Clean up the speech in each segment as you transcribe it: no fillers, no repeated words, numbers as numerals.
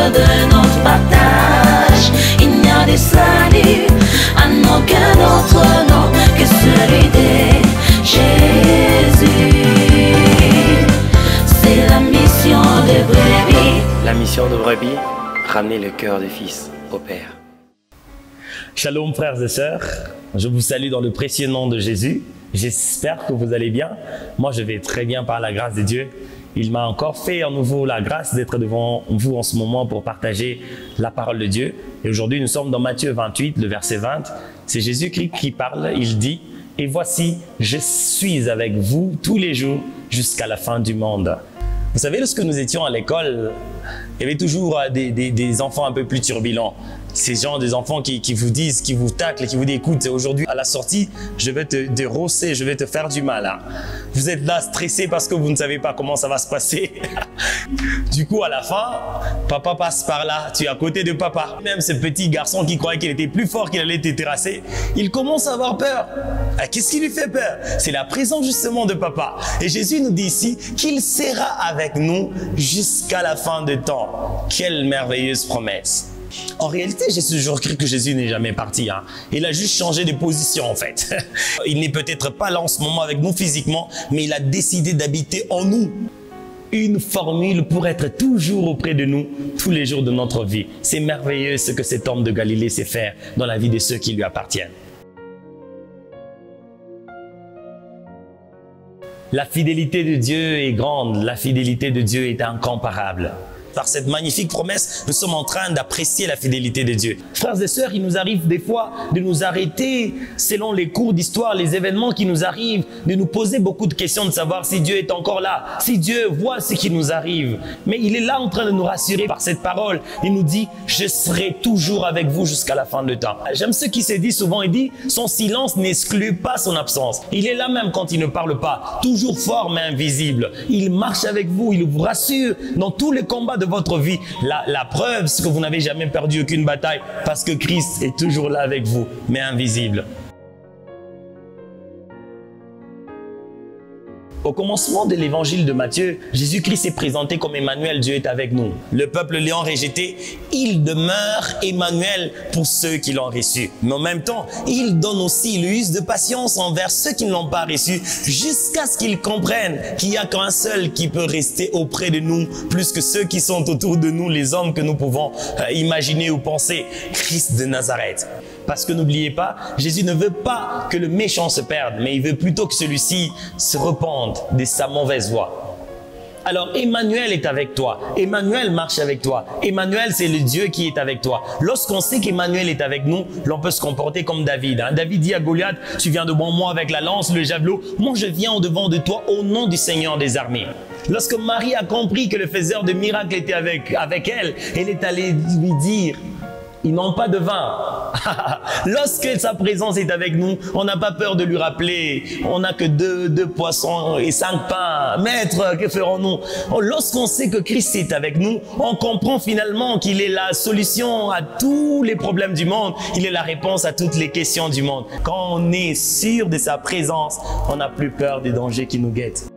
de notre partage. Il n'y a de salut en aucun autre nom que celui de Jésus. C'est la mission de brebis. La mission de brebis, ramener le cœur des fils au Père. Shalom frères et sœurs, je vous salue dans le précieux nom de Jésus. J'espère que vous allez bien. Moi je vais très bien par la grâce de Dieu. Il m'a encore fait à nouveau la grâce d'être devant vous en ce moment pour partager la parole de Dieu. Et aujourd'hui nous sommes dans Matthieu 28, le verset 20. C'est Jésus-Christ qui parle, il dit « Et voici, je suis avec vous tous les jours jusqu'à la fin du monde. » Vous savez, lorsque nous étions à l'école, il y avait toujours des enfants un peu plus turbulents. Ces gens, des enfants qui vous disent, qui vous taclent, qui vous disent « Écoute, aujourd'hui à la sortie, je vais te rosser, je vais te faire du mal. Hein. » Vous êtes là stressé parce que vous ne savez pas comment ça va se passer. Du coup, à la fin, papa passe par là, tu es à côté de papa. Même ce petit garçon qui croyait qu'il était plus fort, qu'il allait te terrasser, il commence à avoir peur. Qu'est-ce qui lui fait peur? C'est la présence justement de papa. Et Jésus nous dit ici qu'il sera avec nous jusqu'à la fin du temps. Quelle merveilleuse promesse! En réalité, j'ai toujours cru que Jésus n'est jamais parti. Hein. Il a juste changé de position en fait. Il n'est peut-être pas là en ce moment avec nous physiquement, mais il a décidé d'habiter en nous. Une formule pour être toujours auprès de nous tous les jours de notre vie. C'est merveilleux ce que cet homme de Galilée sait faire dans la vie de ceux qui lui appartiennent. La fidélité de Dieu est grande, la fidélité de Dieu est incomparable. Par cette magnifique promesse, nous sommes en train d'apprécier la fidélité de Dieu. Frères et sœurs, il nous arrive des fois de nous arrêter selon les cours d'histoire, les événements qui nous arrivent, de nous poser beaucoup de questions, de savoir si Dieu est encore là, si Dieu voit ce qui nous arrive. Mais il est là en train de nous rassurer par cette parole. Il nous dit « Je serai toujours avec vous jusqu'à la fin du temps ». J'aime ce qui se dit souvent, il dit « Son silence n'exclut pas son absence ». Il est là même quand il ne parle pas, toujours fort mais invisible. Il marche avec vous, il vous rassure dans tous les combats de votre vie. La preuve, c'est que vous n'avez jamais perdu aucune bataille parce que Christ est toujours là avec vous, mais invisible. Au commencement de l'évangile de Matthieu, Jésus-Christ s'est présenté comme Emmanuel, Dieu est avec nous. Le peuple l'ayant rejeté, il demeure Emmanuel pour ceux qui l'ont reçu. Mais en même temps, il donne aussi l'use de patience envers ceux qui ne l'ont pas reçu, jusqu'à ce qu'ils comprennent qu'il n'y a qu'un seul qui peut rester auprès de nous, plus que ceux qui sont autour de nous, les hommes que nous pouvons imaginer ou penser, Christ de Nazareth. Parce que n'oubliez pas, Jésus ne veut pas que le méchant se perde, mais il veut plutôt que celui-ci se repente de sa mauvaise voie. Alors Emmanuel est avec toi, Emmanuel marche avec toi, Emmanuel c'est le Dieu qui est avec toi. Lorsqu'on sait qu'Emmanuel est avec nous, l'on peut se comporter comme David. Hein? David dit à Goliath, tu viens devant moi avec la lance, le javelot, moi je viens au devant de toi au nom du Seigneur des armées. Lorsque Marie a compris que le faiseur de miracles était avec elle, elle est allée lui dire, ils n'ont pas de vin. Lorsque sa présence est avec nous, on n'a pas peur de lui rappeler. On n'a que deux poissons et 5 pains. Maître, que ferons-nous? Lorsqu'on sait que Christ est avec nous, on comprend finalement qu'il est la solution à tous les problèmes du monde. Il est la réponse à toutes les questions du monde. Quand on est sûr de sa présence, on n'a plus peur des dangers qui nous guettent.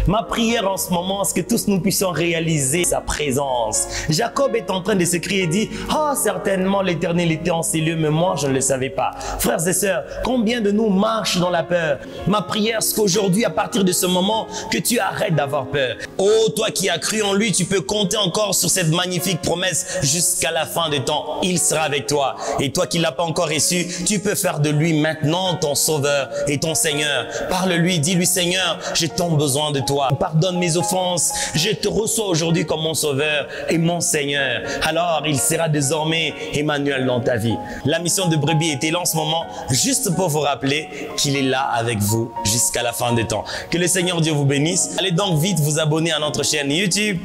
Ma prière en ce moment, c'est que tous nous puissions réaliser sa présence. Jacob est en train de s'écrire et dit, « Ah, certainement l'Éternel était en ces lieux, mais moi, je ne le savais pas. » Frères et sœurs, combien de nous marchent dans la peur? Ma prière, c'est qu'aujourd'hui, à partir de ce moment, que tu arrêtes d'avoir peur. Oh, toi qui as cru en lui, tu peux compter encore sur cette magnifique promesse jusqu'à la fin des temps. Il sera avec toi. Et toi qui ne l'as pas encore reçu, tu peux faire de lui maintenant ton sauveur et ton Seigneur. Parle-lui, dis-lui, Seigneur, j'ai tant besoin de toi. Pardonne mes offenses, je te reçois aujourd'hui comme mon sauveur et mon Seigneur. Alors il sera désormais Emmanuel dans ta vie. La mission de Brebis était là en ce moment juste pour vous rappeler qu'il est là avec vous jusqu'à la fin des temps. Que le Seigneur Dieu vous bénisse. Allez donc vite vous abonner à notre chaîne YouTube,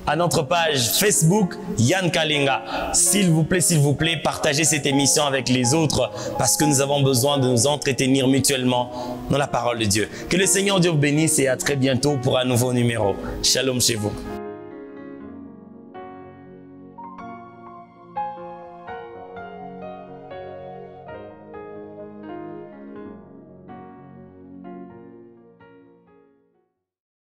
à notre page Facebook Yann Kalinga. S'il vous plaît, partagez cette émission avec les autres parce que nous avons besoin de nous entretenir mutuellement dans la parole de Dieu. Que le Seigneur Dieu vous bénisse et à très bientôt pour un nouveau numéro. Shalom chez vous.